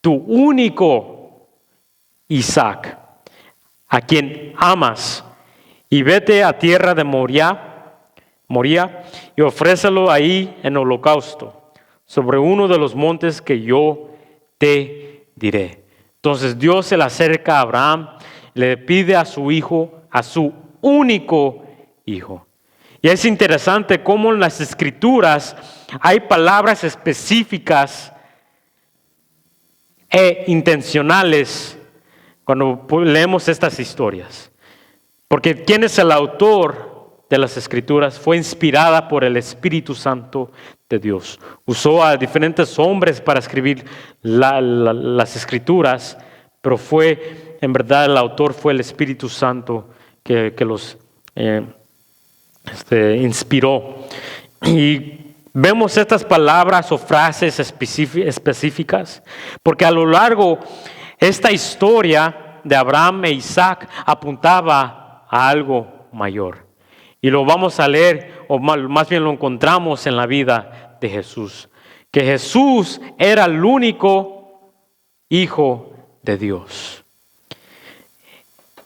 tu único Isaac, a quien amas, y vete a tierra de Moría, y ofrécelo ahí en holocausto, sobre uno de los montes que yo te diré. Entonces Dios se le acerca a Abraham, le pide a su hijo, a su único hijo. Y es interesante cómo en las Escrituras hay palabras específicas e intencionales cuando leemos estas historias. Porque ¿quién es el autor de las Escrituras? Fue inspirada por el Espíritu Santo de Dios. Usó a diferentes hombres para escribir las Escrituras, pero en verdad el autor fue el Espíritu Santo que los inspiró. Y vemos estas palabras o frases específicas, porque a lo largo esta historia de Abraham e Isaac apuntaba a algo mayor. Y lo vamos a leer, o más bien lo encontramos en la vida de Jesús. Que Jesús era el único Hijo de Dios.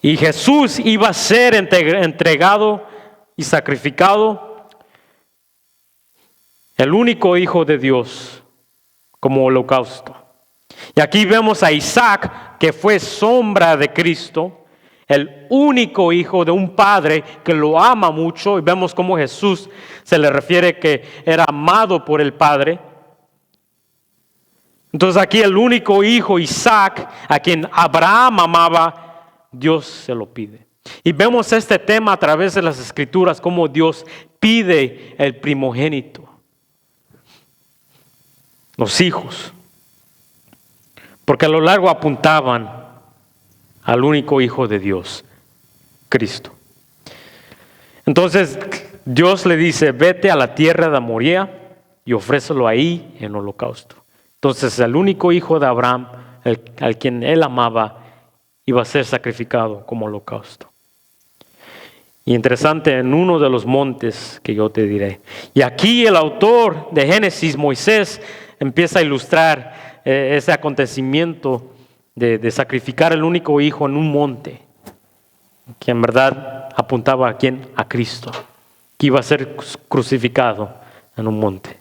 Y Jesús iba a ser entregado y sacrificado, el único Hijo de Dios, como holocausto. Y aquí vemos a Isaac, que fue sombra de Cristo, el único hijo de un padre que lo ama mucho. Y vemos cómo Jesús se le refiere que era amado por el Padre. Entonces aquí el único hijo, Isaac, a quien Abraham amaba, Dios se lo pide. Y vemos este tema a través de las Escrituras, cómo Dios pide el primogénito, los hijos, porque a lo largo apuntaban al único Hijo de Dios, Cristo. Entonces Dios le dice, vete a la tierra de Moría y ofrécelo ahí en holocausto. Entonces el único hijo de Abraham, al quien él amaba, iba a ser sacrificado como holocausto. Y interesante, en uno de los montes que yo te diré. Y aquí el autor de Génesis, Moisés, empieza a ilustrar ese acontecimiento de sacrificar el único hijo en un monte, que en verdad apuntaba a quién, a Cristo, que iba a ser crucificado en un monte.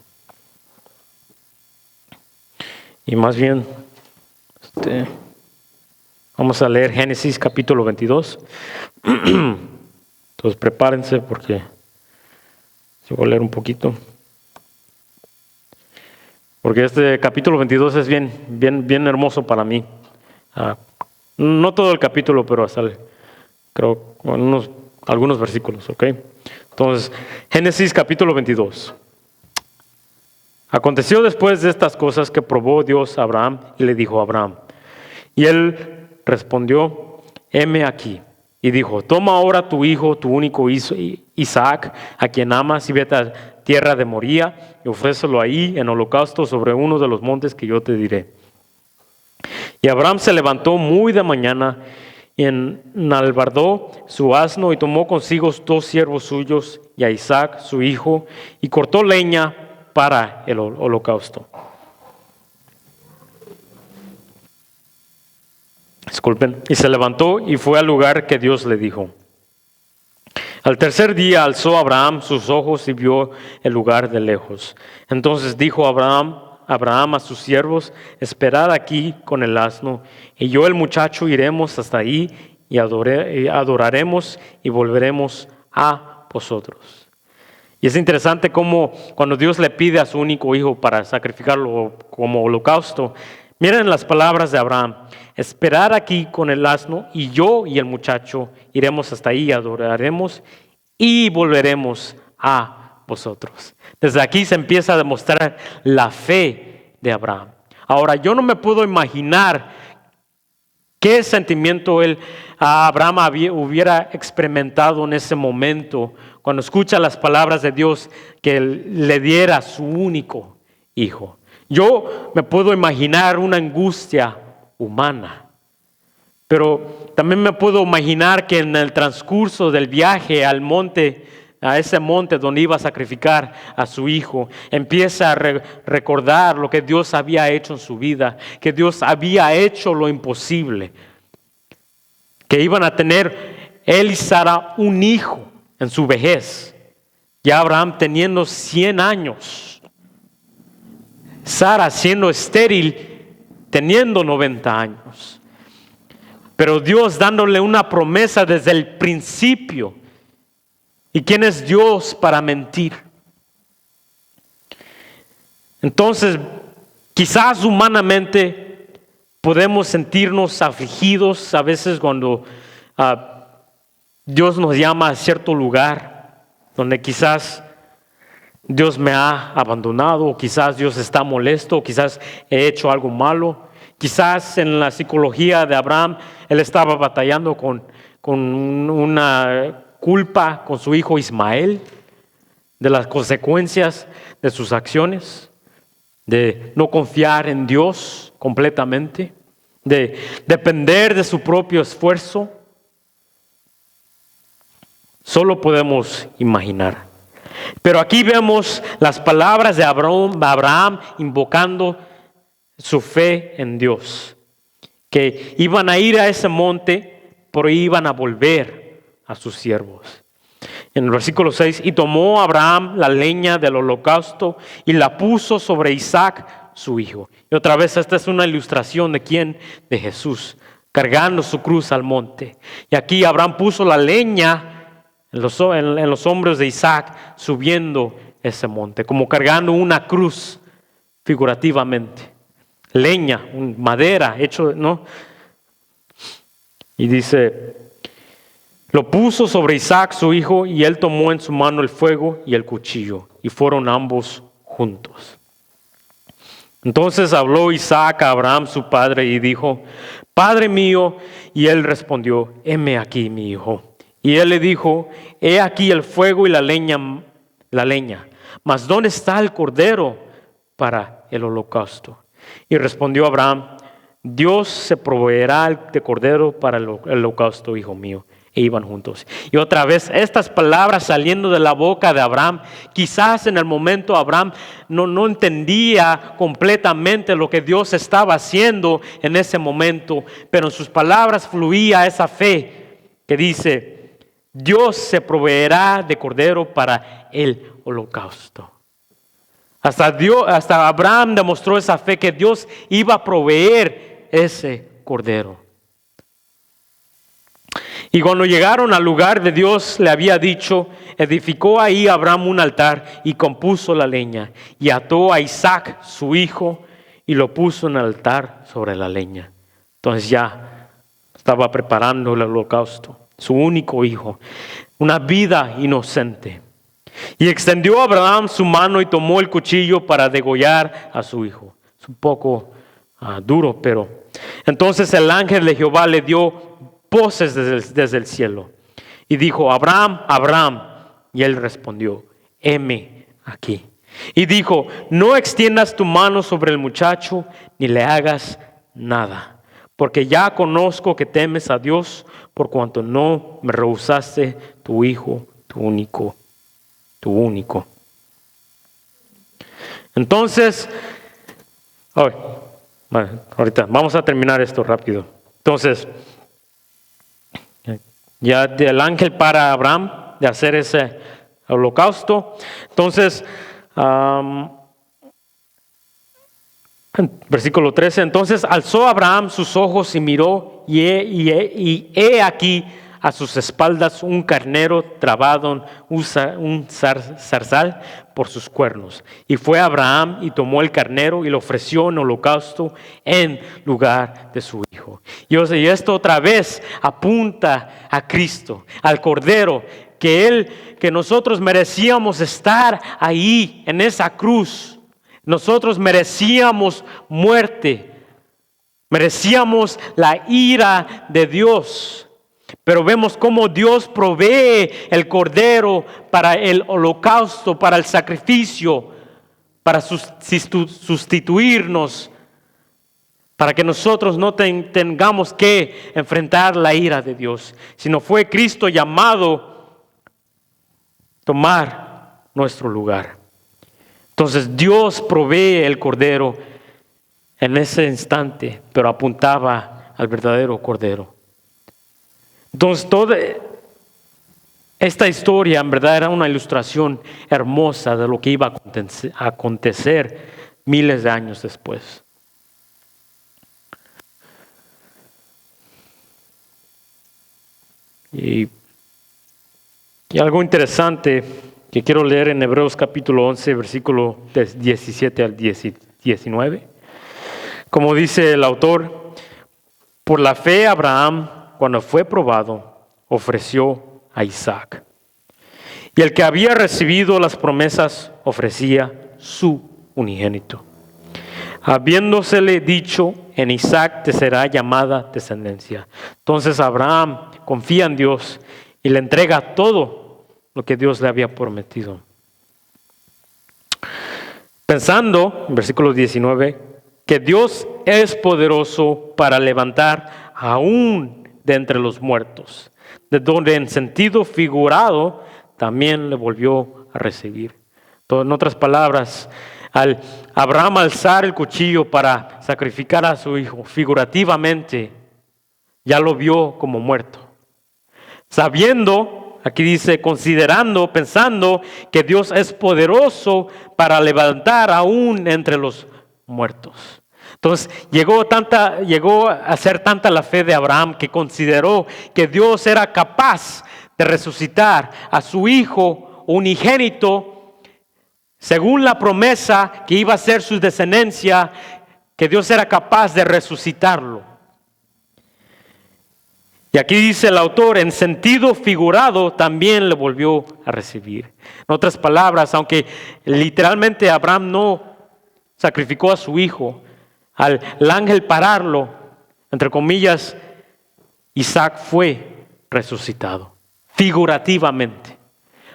Y más bien, vamos a leer Génesis capítulo 22. Entonces prepárense porque yo voy a leer un poquito. Porque este capítulo 22 es bien hermoso para mí. No todo el capítulo, pero hasta creo algunos versículos, ¿ok? Entonces, Génesis capítulo 22. Aconteció después de estas cosas que probó Dios a Abraham y le dijo a Abraham. Y él respondió, heme aquí. Y dijo, toma ahora tu hijo, tu único Isaac, a quien amas, y vete a tierra de Moría, y ofrécelo ahí en holocausto sobre uno de los montes que yo te diré. Y Abraham se levantó muy de mañana, y enalbardó su asno, y tomó consigo 2 siervos suyos, y a Isaac su hijo, y cortó leña para el holocausto. Disculpen. Y se levantó y fue al lugar que Dios le dijo. Al tercer día alzó Abraham sus ojos y vio el lugar de lejos. Entonces dijo Abraham a sus siervos, esperad aquí con el asno, y yo el muchacho iremos hasta ahí y adoraremos y volveremos a vosotros. Y es interesante cómo cuando Dios le pide a su único hijo para sacrificarlo como holocausto, miren las palabras de Abraham. Esperar aquí con el asno, y yo y el muchacho iremos hasta ahí, adoraremos y volveremos a vosotros. Desde aquí se empieza a demostrar la fe de Abraham. Ahora, yo no me puedo imaginar qué sentimiento Abraham hubiera experimentado en ese momento cuando escucha las palabras de Dios que le diera a su único hijo. Yo me puedo imaginar una angustia humana, pero también me puedo imaginar que en el transcurso del viaje al monte a ese monte donde iba a sacrificar a su hijo, empieza a recordar lo que Dios había hecho en su vida, que Dios había hecho lo imposible, que iban a tener él y Sara un hijo en su vejez, ya Abraham teniendo 100 años, Sara siendo estéril, teniendo 90 años. Pero Dios dándole una promesa desde el principio. ¿Y quién es Dios para mentir? Entonces, quizás humanamente podemos sentirnos afligidos a veces cuando Dios nos llama a cierto lugar donde quizás Dios me ha abandonado, o quizás Dios está molesto, o quizás he hecho algo malo. Quizás en la psicología de Abraham, él estaba batallando con una culpa con su hijo Ismael, de las consecuencias de sus acciones, de no confiar en Dios completamente, de depender de su propio esfuerzo. Solo podemos imaginar. Pero aquí vemos las palabras de Abraham invocando su fe en Dios, que iban a ir a ese monte, pero iban a volver a sus siervos. En el versículo 6, y tomó Abraham la leña del holocausto y la puso sobre Isaac, su hijo. Y otra vez esta es una ilustración de quién, de Jesús, cargando su cruz al monte. Y aquí Abraham puso la leña en los hombros de Isaac, subiendo ese monte, como cargando una cruz figurativamente. Leña, madera, hecho, ¿no? Y dice, lo puso sobre Isaac su hijo, y él tomó en su mano el fuego y el cuchillo, y fueron ambos juntos. Entonces habló Isaac a Abraham su padre y dijo, Padre mío, y él respondió, heme aquí mi hijo. Y él le dijo, he aquí el fuego y la leña, mas ¿dónde está el cordero para el holocausto? Y respondió Abraham, Dios se proveerá de cordero para el holocausto, hijo mío. E iban juntos. Y otra vez estas palabras saliendo de la boca de Abraham, quizás en el momento Abraham no entendía completamente lo que Dios estaba haciendo en ese momento, pero en sus palabras fluía esa fe que dice, Dios se proveerá de cordero para el holocausto. Hasta Abraham demostró esa fe que Dios iba a proveer ese cordero. Y cuando llegaron al lugar de Dios le había dicho, edificó ahí Abraham un altar y compuso la leña y ató a Isaac su hijo y lo puso en el altar sobre la leña. Entonces ya estaba preparando el holocausto, su único hijo, una vida inocente. Y extendió Abraham su mano y tomó el cuchillo para degollar a su hijo. Es un poco duro, pero entonces el ángel de Jehová le dio voces desde el cielo y dijo, Abraham, Abraham. Y él respondió, heme aquí. Y dijo, no extiendas tu mano sobre el muchacho ni le hagas nada, porque ya conozco que temes a Dios, por cuanto no me rehusaste tu hijo, tu único. Entonces, ahorita vamos a terminar esto rápido. Entonces, ya el ángel para a Abraham de hacer ese holocausto. Entonces, versículo 13, entonces alzó Abraham sus ojos y miró, y he aquí a sus espaldas un carnero trabado en un zarzal por sus cuernos. Y fue Abraham y tomó el carnero y lo ofreció en holocausto en lugar de su hijo. Y esto otra vez apunta a Cristo, al cordero, que nosotros merecíamos estar ahí en esa cruz. Nosotros merecíamos muerte, merecíamos la ira de Dios. Pero vemos cómo Dios provee el cordero para el holocausto, para el sacrificio, para sustituirnos, para que nosotros no tengamos que enfrentar la ira de Dios, sino fue Cristo llamado tomar nuestro lugar. Entonces Dios provee el cordero en ese instante, pero apuntaba al verdadero cordero. Entonces toda esta historia en verdad era una ilustración hermosa de lo que iba a acontecer miles de años después. Y algo interesante que quiero leer en Hebreos capítulo 11, versículo 17 al 19. Como dice el autor, por la fe Abraham, cuando fue probado, ofreció a Isaac. Y el que había recibido las promesas ofrecía su unigénito, habiéndosele dicho, en Isaac te será llamada descendencia. Entonces Abraham confía en Dios y le entrega todo lo que Dios le había prometido. Pensando, en versículo 19, que Dios es poderoso para levantar aún de entre los muertos, de donde en sentido figurado también le volvió a recibir. Entonces, en otras palabras, al Abraham alzar el cuchillo para sacrificar a su hijo, figurativamente, ya lo vio como muerto. Sabiendo, aquí dice, considerando, pensando que Dios es poderoso para levantar aún entre los muertos. Entonces llegó a ser tanta la fe de Abraham que consideró que Dios era capaz de resucitar a su hijo unigénito según la promesa que iba a ser su descendencia, que Dios era capaz de resucitarlo. Y aquí dice el autor, en sentido figurado también le volvió a recibir. En otras palabras, aunque literalmente Abraham no sacrificó a su hijo, al ángel pararlo, entre comillas, Isaac fue resucitado, figurativamente.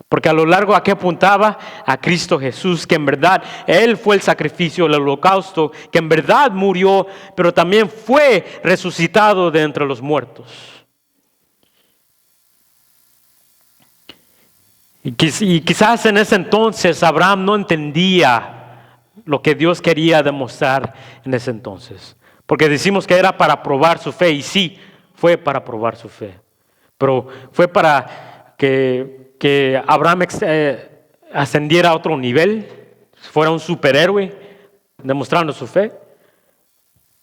Porque a lo largo aquí apuntaba a Cristo Jesús, que en verdad Él fue el sacrificio, el holocausto, que en verdad murió, pero también fue resucitado de entre los muertos. Y quizás en ese entonces Abraham no entendía lo que Dios quería demostrar en ese entonces. Porque decimos que era para probar su fe, y sí, fue para probar su fe. Pero fue para que Abraham ascendiera a otro nivel, fuera un superhéroe, demostrando su fe.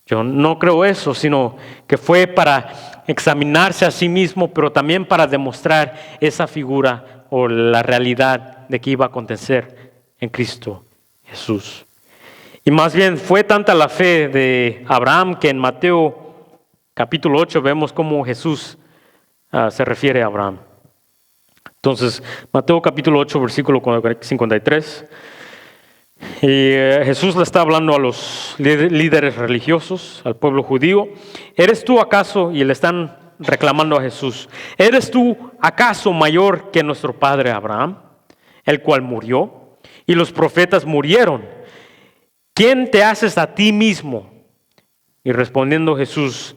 Yo no creo eso, sino que fue para examinarse a sí mismo, pero también para demostrar esa figura o la realidad de que iba a acontecer en Cristo Jesús. Y más bien fue tanta la fe de Abraham que en Mateo capítulo 8 vemos cómo Jesús se refiere a Abraham. Entonces, Mateo capítulo 8, versículo 53. Y Jesús le está hablando a los líderes religiosos, al pueblo judío. ¿Eres tú acaso? Y le están reclamando a Jesús. ¿Eres tú acaso mayor que nuestro padre Abraham, el cual murió? Y los profetas murieron. ¿Quién te haces a ti mismo? Y respondiendo Jesús,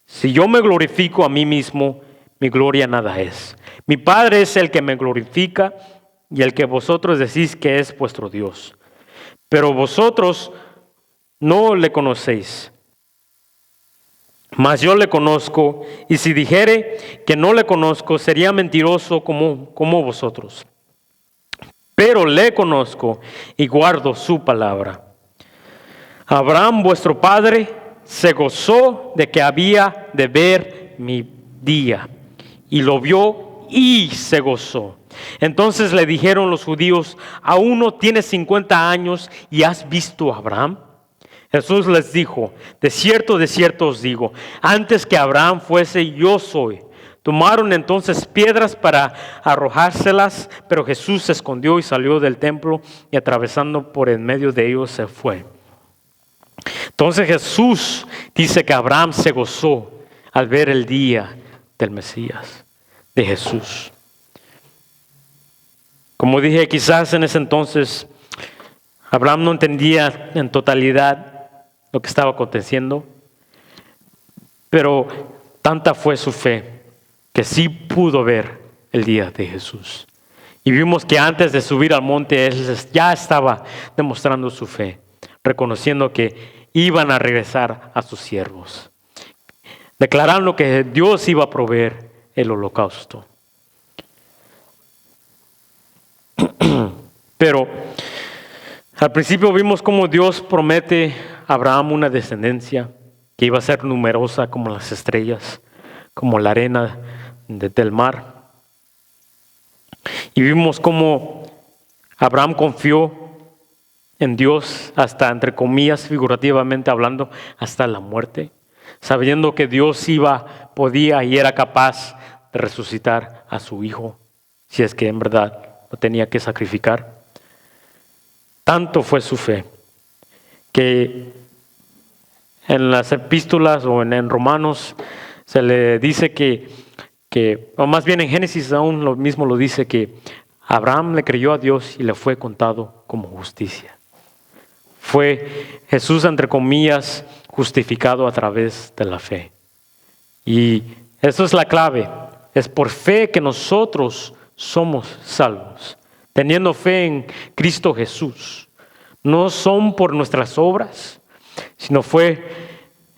si yo me glorifico a mí mismo, mi gloria nada es. Mi Padre es el que me glorifica y el que vosotros decís que es vuestro Dios. Pero vosotros no le conocéis. Mas yo le conozco, y si dijere que no le conozco, sería mentiroso como vosotros. Pero le conozco y guardo su palabra. Abraham, vuestro padre, se gozó de que había de ver mi día, y lo vio y se gozó. Entonces le dijeron los judíos, ¿aún no tienes 50 años y has visto a Abraham? Jesús les dijo, de cierto os digo, antes que Abraham fuese, yo soy. Tomaron entonces piedras para arrojárselas, pero Jesús se escondió y salió del templo y atravesando por en medio de ellos se fue. Entonces Jesús dice que Abraham se gozó al ver el día del Mesías, de Jesús. Como dije, quizás en ese entonces Abraham no entendía en totalidad lo que estaba aconteciendo, pero tanta fue su fe que sí pudo ver el día de Jesús. Y vimos que antes de subir al monte, él ya estaba demostrando su fe, reconociendo que iban a regresar a sus siervos, declarando que Dios iba a proveer el holocausto. Pero al principio vimos cómo Dios promete a Abraham una descendencia que iba a ser numerosa como las estrellas, como la arena del mar. Y vimos cómo Abraham confió en Dios hasta, entre comillas, figurativamente hablando, hasta la muerte, sabiendo que Dios podía y era capaz de resucitar a su hijo, si es que en verdad lo tenía que sacrificar. Tanto fue su fe que en las epístolas o en Romanos se le dice o más bien en Génesis aún lo mismo lo dice, que Abraham le creyó a Dios y le fue contado como justicia. Fue Jesús, entre comillas, justificado a través de la fe. Y eso es la clave. Es por fe que nosotros somos salvos, teniendo fe en Cristo Jesús. No son por nuestras obras, sino fue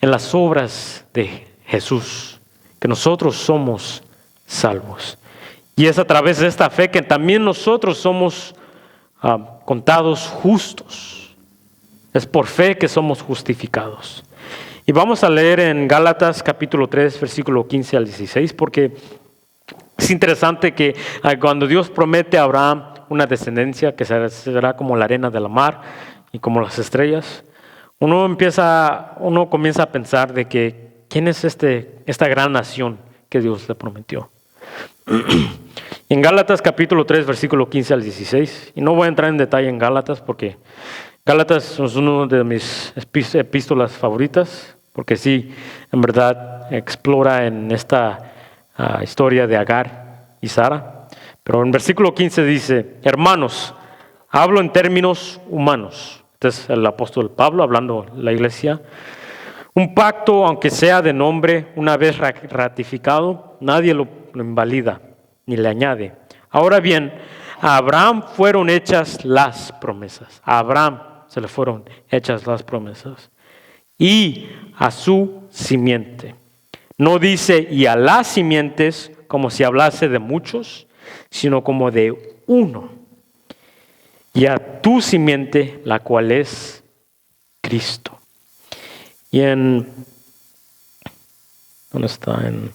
en las obras de Jesús que nosotros somos salvos. Y es a través de esta fe que también nosotros somos contados justos. Es por fe que somos justificados. Y vamos a leer en Gálatas capítulo 3, versículo 15 al 16, porque es interesante que cuando Dios promete a Abraham una descendencia que será como la arena de la mar y como las estrellas, uno comienza a pensar de que ¿quién es esta gran nación que Dios le prometió? En Gálatas capítulo 3, versículo 15 al 16, y no voy a entrar en detalle en Gálatas porque Gálatas es una de mis epístolas favoritas, porque sí, en verdad explora en esta historia de Agar y Sara. Pero en versículo 15 dice: hermanos, hablo en términos humanos. Este es el apóstol Pablo hablando a la iglesia. Un pacto, aunque sea de nombre, una vez ratificado, nadie lo invalida ni le añade. Ahora bien, a Abraham fueron hechas las promesas. A Abraham se le fueron hechas las promesas. Y a su simiente. No dice y a las simientes como si hablase de muchos, sino como de uno. Y a tu simiente, la cual es Cristo. Y ¿dónde está? En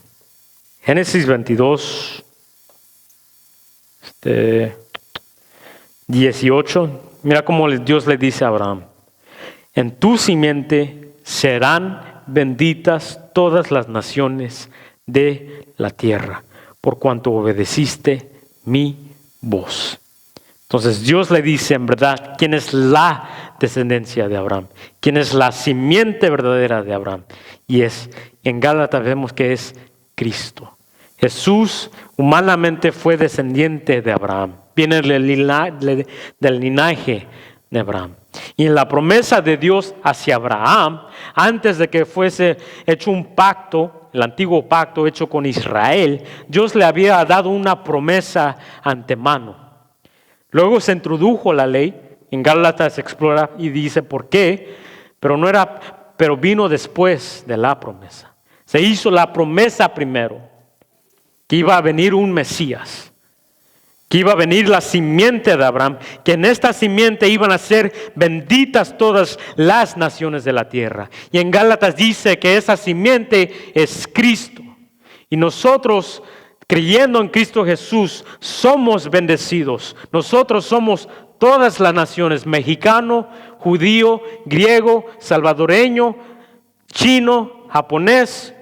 Génesis 22, 18. Mira cómo Dios le dice a Abraham: en tu simiente serán benditas todas las naciones de la tierra, por cuanto obedeciste mi voz. Entonces Dios le dice en verdad quién es la descendencia de Abraham, quién es la simiente verdadera de Abraham. Y en Gálatas vemos que es Cristo. Jesús humanamente fue descendiente de Abraham, viene del linaje de Abraham. Y en la promesa de Dios hacia Abraham, antes de que fuese hecho un pacto, el antiguo pacto hecho con Israel, Dios le había dado una promesa antemano. Luego se introdujo la ley, en Gálatas se explora y dice por qué, pero vino después de la promesa. Se hizo la promesa primero, que iba a venir un Mesías, que iba a venir la simiente de Abraham, que en esta simiente iban a ser benditas todas las naciones de la tierra. Y en Gálatas dice que esa simiente es Cristo. Y nosotros, creyendo en Cristo Jesús, somos bendecidos. Nosotros somos todas las naciones: mexicano, judío, griego, salvadoreño, chino, japonés.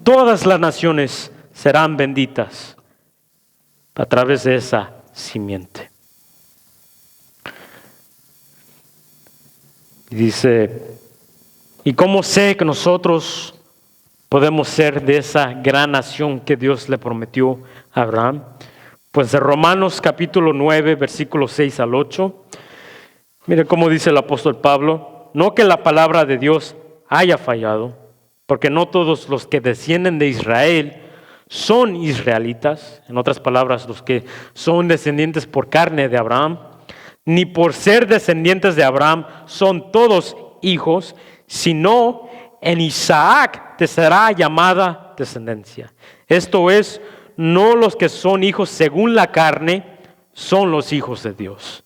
Todas las naciones serán benditas a través de esa simiente. Y dice: ¿y cómo sé que nosotros podemos ser de esa gran nación que Dios le prometió a Abraham? Pues en Romanos capítulo 9, versículos 6 al 8, mire cómo dice el apóstol Pablo: no que la palabra de Dios haya fallado, porque no todos los que descienden de Israel son israelitas, en otras palabras, los que son descendientes por carne de Abraham, ni por ser descendientes de Abraham son todos hijos, sino en Isaac te será llamada descendencia. Esto es, no los que son hijos según la carne son los hijos de Dios,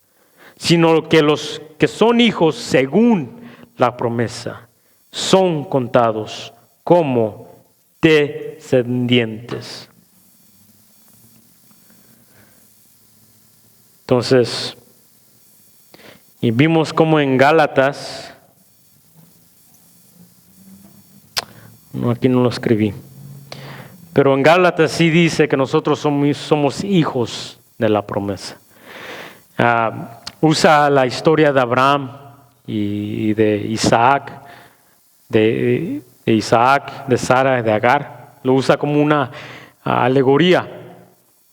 sino que los que son hijos según la promesa son contados como descendientes. Entonces, y vimos como en Gálatas, no, aquí no lo escribí, pero en Gálatas sí dice que nosotros somos hijos de la promesa. Usa la historia de Abraham y de Isaac, de Sara y de Agar. Lo usa como una alegoría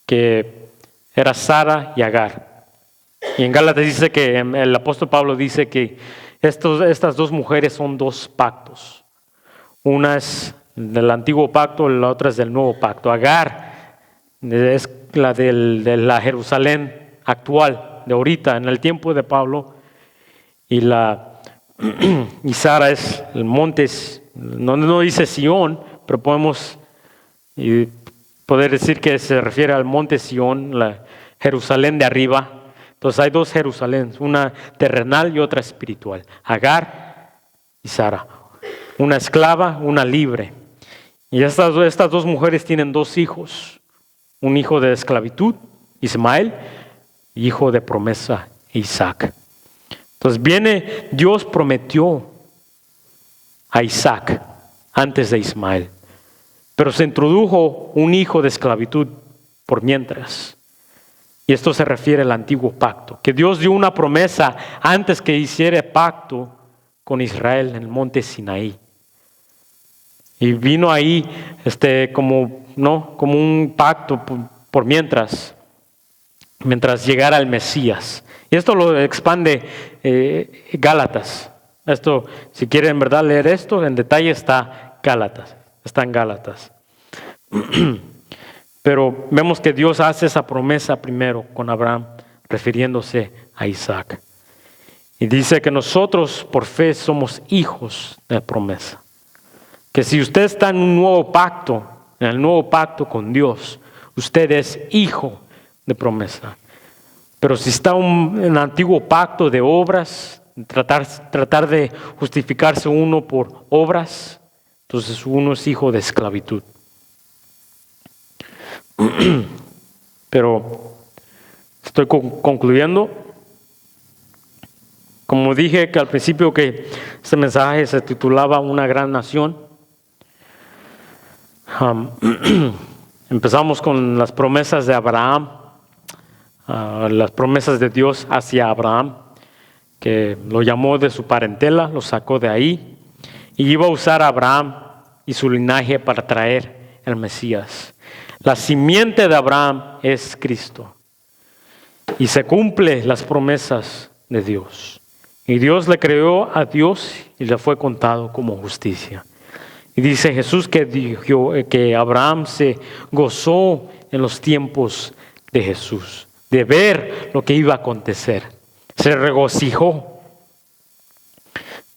que era Sara y Agar. Y en Gálatas dice que el apóstol Pablo dice que estas dos mujeres son dos pactos. Una es del antiguo pacto, la otra es del nuevo pacto. Agar es la de la Jerusalén actual, de ahorita, en el tiempo de Pablo. Y Sara es el monte, no dice Sión, pero podemos poder decir que se refiere al monte Sión, la Jerusalén de arriba. Entonces hay dos Jerusalén, una terrenal y otra espiritual. Agar y Sara, una esclava, una libre. Y estas dos mujeres tienen dos hijos, un hijo de esclavitud, Ismael, y hijo de promesa, Isaac. Entonces Dios prometió a Isaac antes de Ismael, pero se introdujo un hijo de esclavitud por mientras. Y esto se refiere al antiguo pacto, que Dios dio una promesa antes que hiciera pacto con Israel en el monte Sinaí. Y vino ahí como un pacto por mientras llegara el Mesías. Y esto lo expande Gálatas. Esto, si quieren en verdad leer esto, en detalle está en Gálatas. Pero vemos que Dios hace esa promesa primero con Abraham, refiriéndose a Isaac. Y dice que nosotros por fe somos hijos de la promesa. Que si usted está en un nuevo pacto, en el nuevo pacto con Dios, usted es hijo de promesa. Pero si está en el antiguo pacto de obras, tratar de justificarse uno por obras, entonces uno es hijo de esclavitud. Pero estoy concluyendo. Como dije que al principio que este mensaje se titulaba Una gran nación. Empezamos con las promesas de Abraham, las promesas de Dios hacia Abraham, que lo llamó de su parentela, lo sacó de ahí, y iba a usar a Abraham y su linaje para traer el Mesías. La simiente de Abraham es Cristo, y se cumple las promesas de Dios. Y Dios le creó a Dios y le fue contado como justicia. Y dice Jesús que Abraham se gozó en los tiempos de Jesús, de ver lo que iba a acontecer. Se regocijó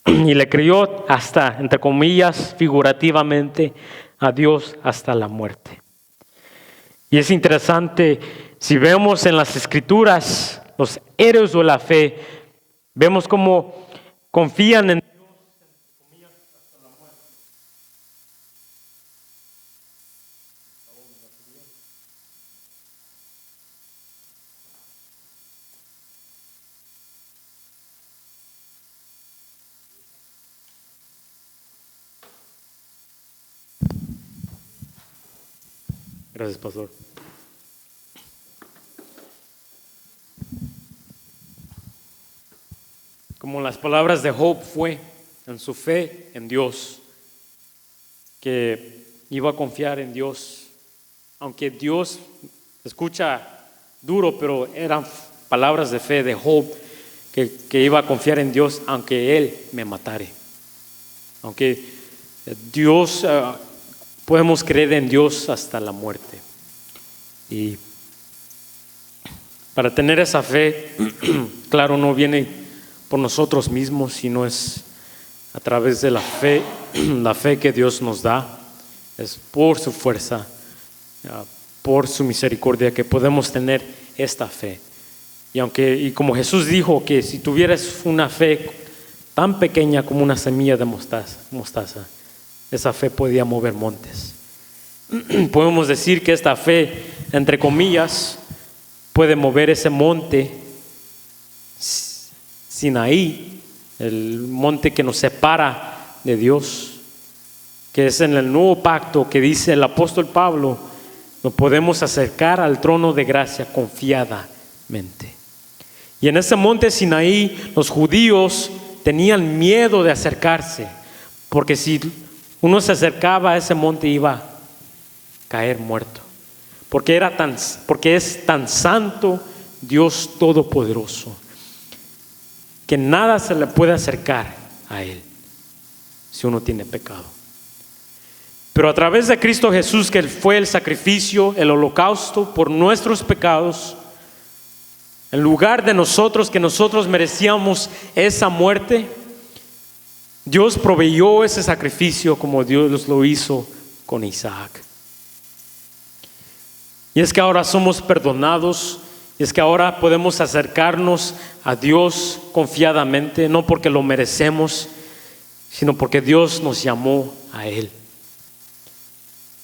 y le creyó hasta, entre comillas, figurativamente, a Dios hasta la muerte. Y es interesante, si vemos en las Escrituras, los héroes de la fe, vemos cómo confían en Dios, entre comillas, hasta la muerte. Gracias, pastor. Como las palabras de Job fue en su fe en Dios, que iba a confiar en Dios, aunque Dios escucha duro, pero eran palabras de fe de Job, que iba a confiar en Dios aunque Él me matare, aunque Dios podemos creer en Dios hasta la muerte. Y para tener esa fe, claro, no viene por nosotros mismos, sino es a través de la fe que Dios nos da. Es por su fuerza, por su misericordia que podemos tener esta fe. Y como Jesús dijo que si tuvieras una fe tan pequeña como una semilla de mostaza, esa fe podía mover montes. Podemos decir que esta fe, entre comillas, puede mover ese monte Sinaí, el monte que nos separa de Dios, que es en el nuevo pacto que dice el apóstol Pablo, nos podemos acercar al trono de gracia confiadamente. Y en ese monte Sinaí los judíos tenían miedo de acercarse, porque si uno se acercaba a ese monte iba a caer muerto, porque es tan santo Dios Todopoderoso que nada se le puede acercar a Él si uno tiene pecado. Pero a través de Cristo Jesús, que fue el sacrificio, el holocausto por nuestros pecados, en lugar de nosotros, que nosotros merecíamos esa muerte, Dios proveyó ese sacrificio como Dios lo hizo con Isaac. Y es que ahora somos perdonados, y es que ahora podemos acercarnos a Dios confiadamente, no porque lo merecemos, sino porque Dios nos llamó a Él.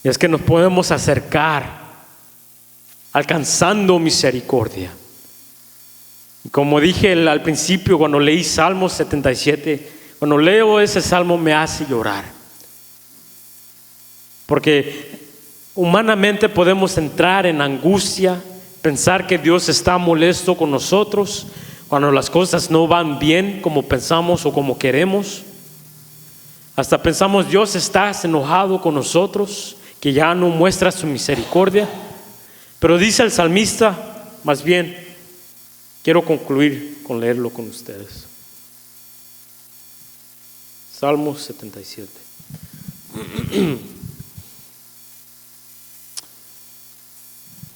Y es que nos podemos acercar alcanzando misericordia. Y como dije al principio cuando leí Salmo 77, cuando leo ese salmo me hace llorar. Porque humanamente podemos entrar en angustia, pensar que Dios está molesto con nosotros cuando las cosas no van bien como pensamos o como queremos. Hasta pensamos Dios está enojado con nosotros, que ya no muestra su misericordia. Pero dice el salmista, más bien, quiero concluir con leerlo con ustedes. Salmo 77.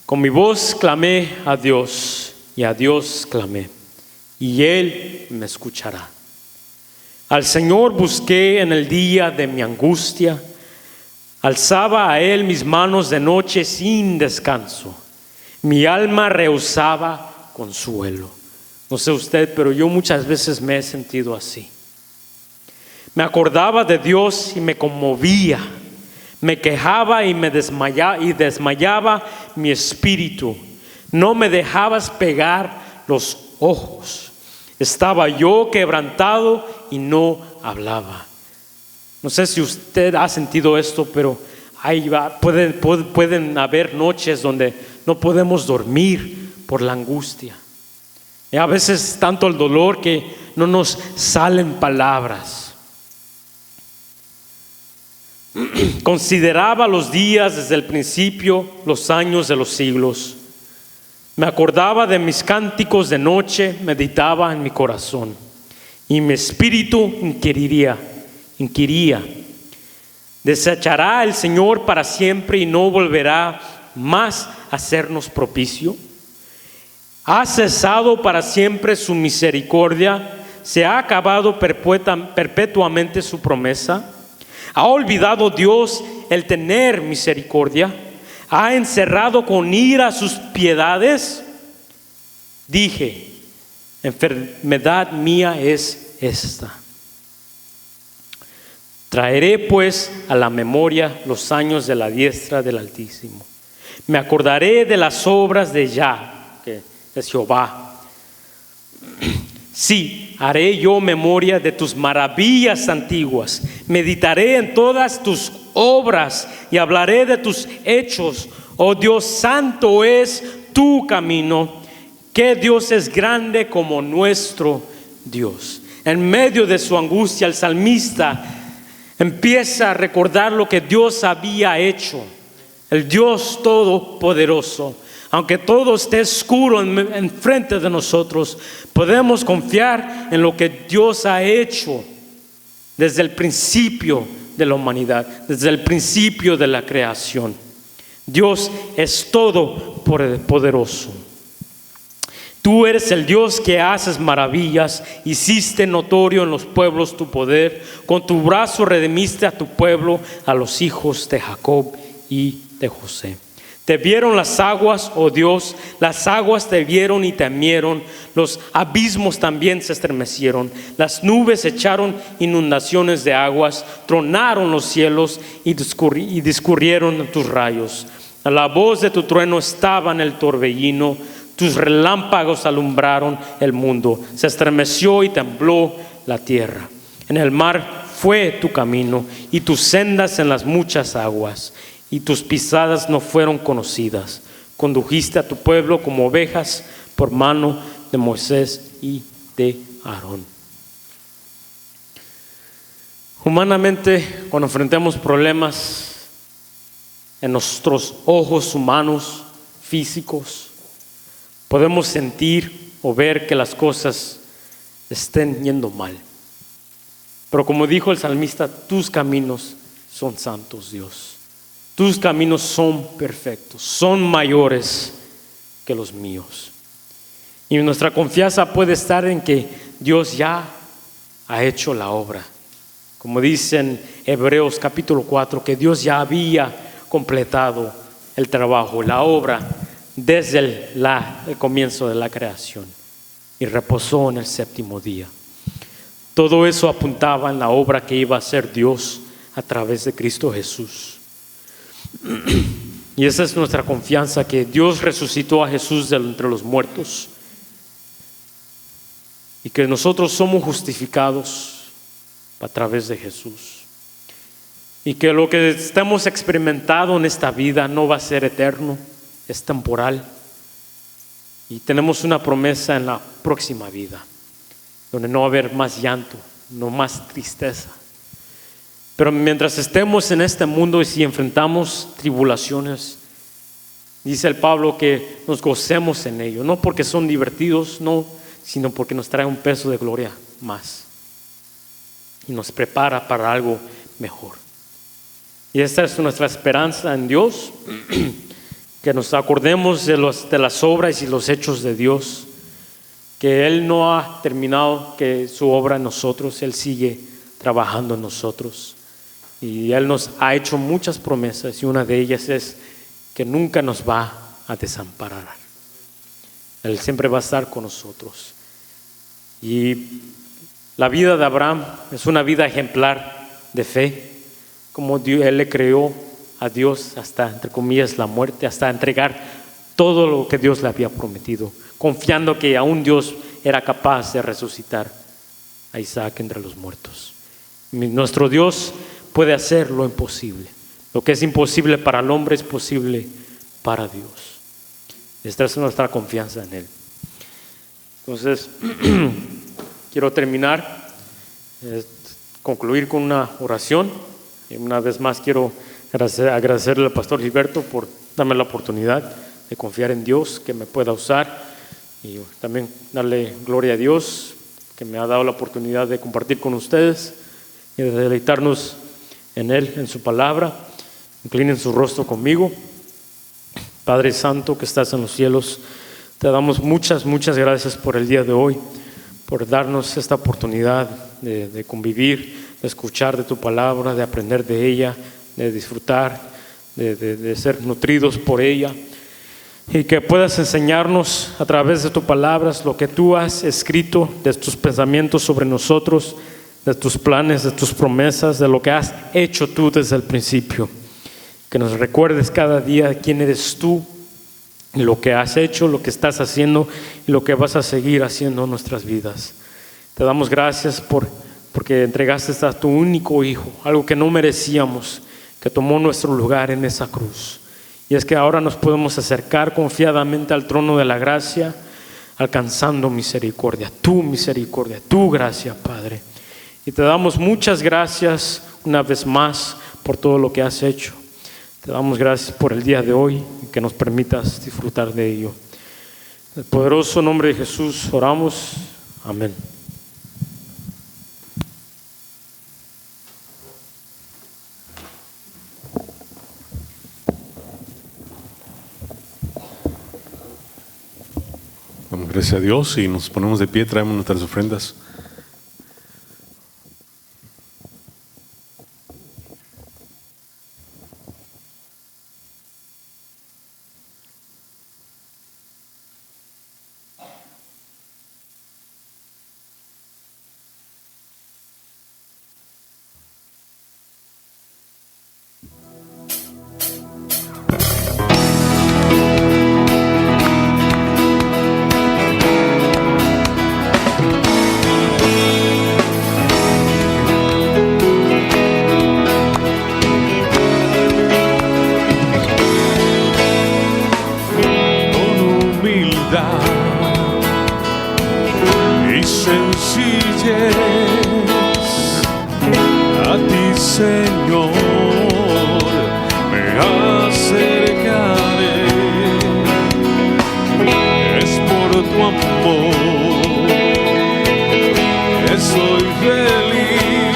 Con mi voz clamé a Dios, y a Dios clamé, y Él me escuchará. Al Señor busqué en el día de mi angustia, alzaba a Él mis manos de noche sin descanso. Mi alma rehusaba consuelo. No sé usted, pero yo muchas veces me he sentido así. Me acordaba de Dios y me conmovía. Me quejaba y desmayaba mi espíritu. No me dejabas pegar los ojos. Estaba yo quebrantado y no hablaba. No sé si usted ha sentido esto, pero pueden haber noches donde no podemos dormir por la angustia. Y a veces tanto el dolor que no nos salen palabras. Consideraba los días desde el principio, los años de los siglos. Me acordaba de mis cánticos de noche, meditaba en mi corazón, y mi espíritu inquiría, ¿desechará el Señor para siempre y no volverá más a hacernos propicio? ¿Ha cesado para siempre su misericordia? ¿Se ha acabado perpetuamente su promesa? ¿Ha olvidado Dios el tener misericordia? ¿Ha encerrado con ira sus piedades? Dije, enfermedad mía es esta. Traeré pues a la memoria los años de la diestra del Altísimo. Me acordaré de las obras de Yah, que es Jehová. Sí, haré yo memoria de tus maravillas antiguas. Meditaré en todas tus obras y hablaré de tus hechos. Oh Dios, santo es tu camino. Que Dios es grande como nuestro Dios. En medio de su angustia, el salmista empieza a recordar lo que Dios había hecho. El Dios todopoderoso. Aunque todo esté oscuro en frente de nosotros, podemos confiar en lo que Dios ha hecho desde el principio de la humanidad, desde el principio de la creación. Dios es todopoderoso. Tú eres el Dios que haces maravillas, hiciste notorio en los pueblos tu poder, con tu brazo redimiste a tu pueblo, a los hijos de Jacob y de José. Te vieron las aguas, oh Dios, las aguas te vieron y temieron, los abismos también se estremecieron, las nubes echaron inundaciones de aguas, tronaron los cielos y discurrieron tus rayos. A la voz de tu trueno estaba en el torbellino, tus relámpagos alumbraron el mundo, se estremeció y tembló la tierra. En el mar fue tu camino y tus sendas en las muchas aguas, y tus pisadas no fueron conocidas. Condujiste a tu pueblo como ovejas por mano de Moisés y de Aarón. Humanamente, cuando enfrentamos problemas en nuestros ojos humanos, físicos, podemos sentir o ver que las cosas estén yendo mal. Pero como dijo el salmista, tus caminos son santos, Dios. Tus caminos son perfectos, son mayores que los míos. Y nuestra confianza puede estar en que Dios ya ha hecho la obra. Como dice en Hebreos capítulo 4, que Dios ya había completado el trabajo, la obra, desde el comienzo de la creación, y reposó en el séptimo día. Todo eso apuntaba en la obra que iba a hacer Dios a través de Cristo Jesús. Y esa es nuestra confianza, que Dios resucitó a Jesús de entre los muertos y que nosotros somos justificados a través de Jesús, y que lo que estamos experimentando en esta vida no va a ser eterno, es temporal, y tenemos una promesa en la próxima vida donde no va a haber más llanto, no más tristeza. Pero mientras estemos en este mundo y si enfrentamos tribulaciones, dice el Pablo que nos gocemos en ello, no porque son divertidos, no, sino porque nos trae un peso de gloria más y nos prepara para algo mejor. Y esta es nuestra esperanza en Dios, que nos acordemos de las obras y los hechos de Dios, que Él no ha terminado que su obra en nosotros, Él sigue trabajando en nosotros. Y Él nos ha hecho muchas promesas, y una de ellas es que nunca nos va a desamparar. Él siempre va a estar con nosotros. Y la vida de Abraham es una vida ejemplar de fe, como él le creó a Dios hasta, entre comillas, la muerte, hasta entregar todo lo que Dios le había prometido, confiando que aún Dios era capaz de resucitar a Isaac entre los muertos. Nuestro Dios puede hacer lo imposible. Lo que es imposible para el hombre es posible para Dios. Esta es nuestra confianza en Él. Entonces, quiero terminar, concluir con una oración. Y una vez más quiero agradecerle al pastor Gilberto por darme la oportunidad de confiar en Dios, que me pueda usar, y también darle gloria a Dios que me ha dado la oportunidad de compartir con ustedes y de deleitarnos en Él, en su palabra. Inclinen su rostro conmigo. Padre Santo que estás en los cielos, te damos muchas gracias por el día de hoy, por darnos esta oportunidad de convivir, de escuchar de tu palabra, de aprender de ella, de disfrutar, de ser nutridos por ella, y que puedas enseñarnos a través de tus palabras lo que tú has escrito, de tus pensamientos sobre nosotros, de tus planes, de tus promesas, de lo que has hecho tú desde el principio. Que nos recuerdes cada día quién eres tú, lo que has hecho, lo que estás haciendo y lo que vas a seguir haciendo en nuestras vidas. Te damos gracias porque entregaste a tu único Hijo, algo que no merecíamos, que tomó nuestro lugar en esa cruz. Y es que ahora nos podemos acercar confiadamente al trono de la gracia, alcanzando misericordia, tu gracia, Padre. Y te damos muchas gracias una vez más por todo lo que has hecho. Te damos gracias por el día de hoy y que nos permitas disfrutar de ello. En el poderoso nombre de Jesús oramos. Amén. Gracias a Dios, y nos ponemos de pie, traemos nuestras ofrendas. Y sencillez a ti, Señor, me acercaré. Es por tu amor que soy feliz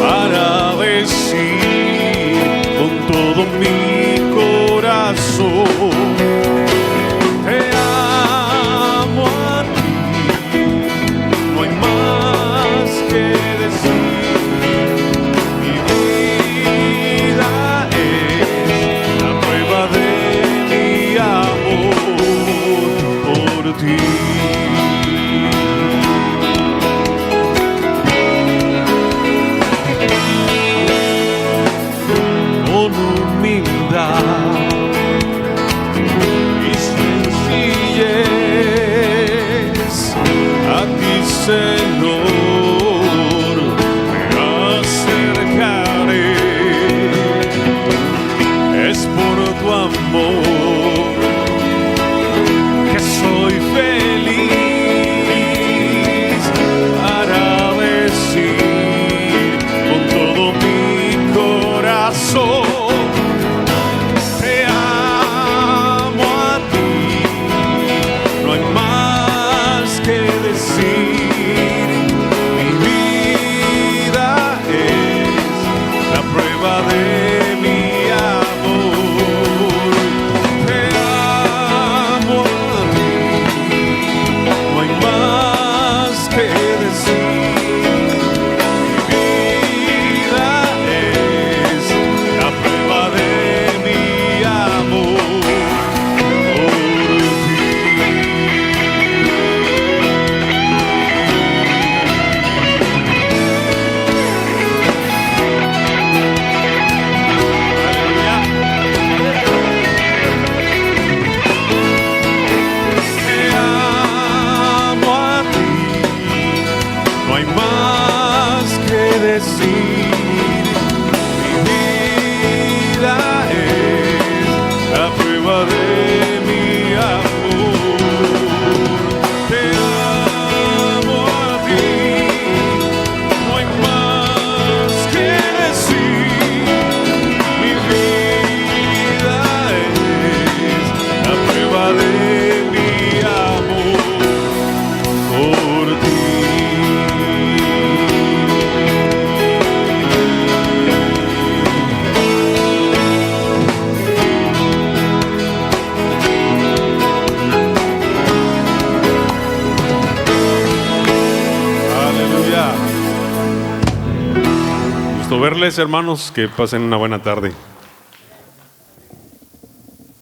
para decir con todo mi corazón: te amo a ti, no hay más que decir. Mi vida es la prueba de mi amor por ti. Con humildad y sencillez a ti, Señor, me acercaré. Es por tu amor que soy feliz para decir con todo mi corazón: te amo a ti, no hay más que decir. Mi vida es la prueba de mi amor. Te amo a ti, no hay más que decir. Mi vida es la prueba de mi amor por ti. Te amo a ti, no hay más que decir. Mi vida es la prueba de mi amor. Te amo a ti, no hay más que decir. Mi vida es la prueba de mi amor por ti. Aleluya. Gusto verles, hermanos, que pasen una buena tarde.